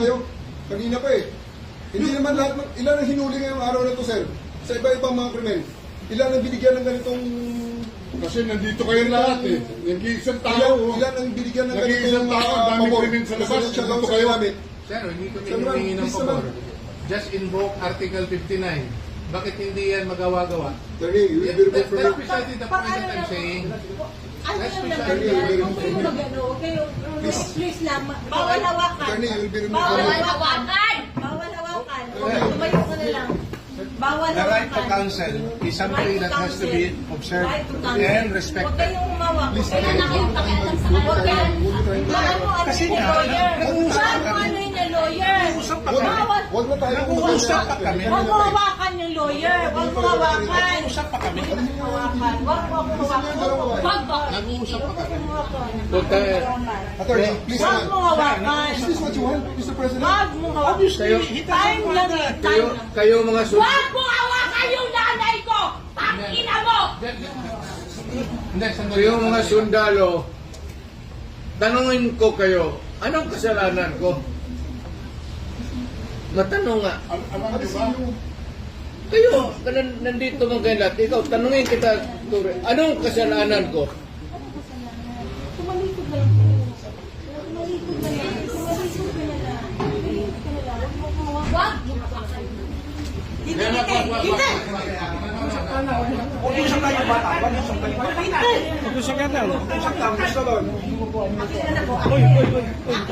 kayo. Kanina pa eh. Hindi naman lahat, ilan ang hinuli ngayong araw na to, sir? Sa iba-ibang mga krimen. Ilan ang binigyan ng ganitong... Kasi nandito kayo lahat eh. Nag-iisang tao. Ilan ang binigyan ng Nag-iisang ganitong... tao, daming krimen sa labas. Nandito kayo. Sir, hindi kami humingi ng pabor. Just invoke Article 59. Bakit hindi yan magawa-gawa? Attorney, you will be removed from That's your... precisely the point that I'm saying. Ano That's yung precisely naman the yan? point. Huwag kayong mag-ano, please lang, bawal hawakan. Attorney, you will be removed Bawal from your... hawakan! Bawal hawakan. Tumayo ka na lang. Bawal The right to hawakan. counsel is something that has to be observed Right to counsel. and Huwag respected. kayong umawak. Please, Huwag kayong pakialam sa huwag kayong ano yung lawyer. Ano yung lawyer? Huwag na tayo Nag-uusap pa kami. Huwag mo hawakan yung lawyer. Huwag mo hawakan. Nag-uusap pa kami. Huwag mo hawakan. Huwag mo hawakan. Huwag ba? Nag-uusap pa kami. Attorney, please Huwag naman. mo hawakan. Is this what you want, Mr. President? Huwag mo hawakan. Time lang eh. Time lang. Kayo mga Huwag mo hawakan yung nanay ko! Tangina mo! Hindi, sandali. Kayo mga sundalo, tanungin ko kayo, anong kasalanan ko? Matanong nga. Alam niyo ba? Kayo, nandito mga kayo lahat, ikaw, tanungin kita, Ture, anong kasalanan ko? Tumalikod na lang po. Tumalikod na lang. Tumalikod ka na lang. Tumalikod ka na lang. Huwag mo hawakan. Huwag mo hawakan. Hindi! Mag-usap tayo bata. Mag-usap tayo bata. Mag-usap ka tayo. Mag-usap tayo. Gusto doon. Akin na anak ko. Akin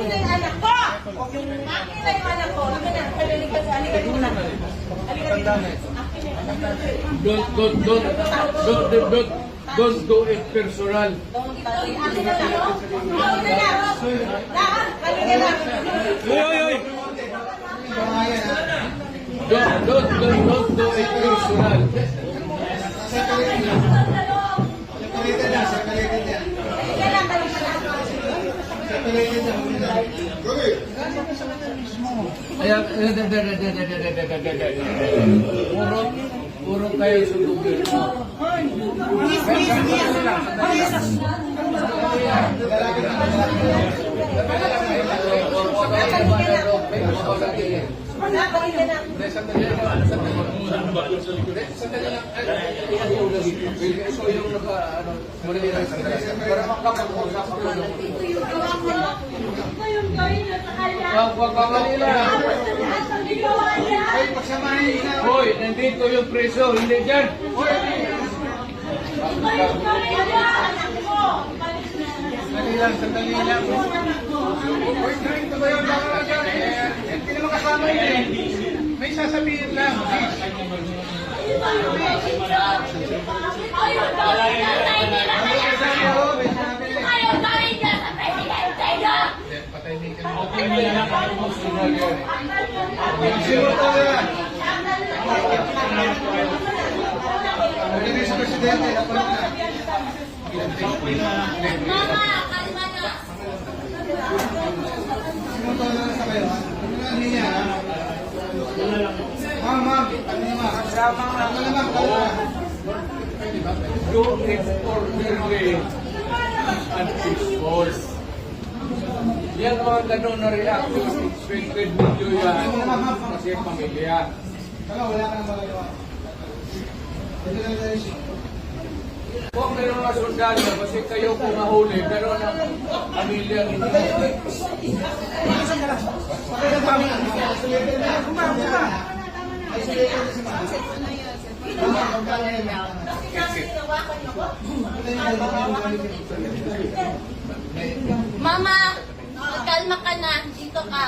na yung anak ko! Akin na yung anak ko. Akin na. Halika muna. Halika dito. Akin na yung anak ko. Don't do it personal. Akin na lang. Akin na lang. Halika lang. Don't do it personal. Ayan, puro kayo sa gobyerno. Halika na. Sandali lang. Sandali lang. So yung para makapag-usap ako. Ngayong gawin na sa kanya. Wag ka Manila. Ang ginawa niya. Hoy, nandito yung preso, hindi dyan. Ngayong gawin niya. Anak ko. Sandali lang, sandali lang. Hoy, kain ka ba yung baka dyan? Hindi naman kasama yun eh. May sasabihin lang. Ayun gawin niya sa inila kaya. Ayun gawin niya sa presidente niya. Patay din ka. Sino to yan? Hindi sa presidente. Mama, kalma na. Sino to na sa kayo? Ano na niya? Ma'am. Ano naman? Ano naman? Do it orderly and peaceful. Yan mga ganun na reaction, expected ninyo yan kasi pamilya. Kaya wala ka nang magagawa. Ito lang tayo. Huwag kayo mga sundalo kasi kayo kung mahuli, pero ang pamilya ninyo. Mama, kalma ka na. Dito ka.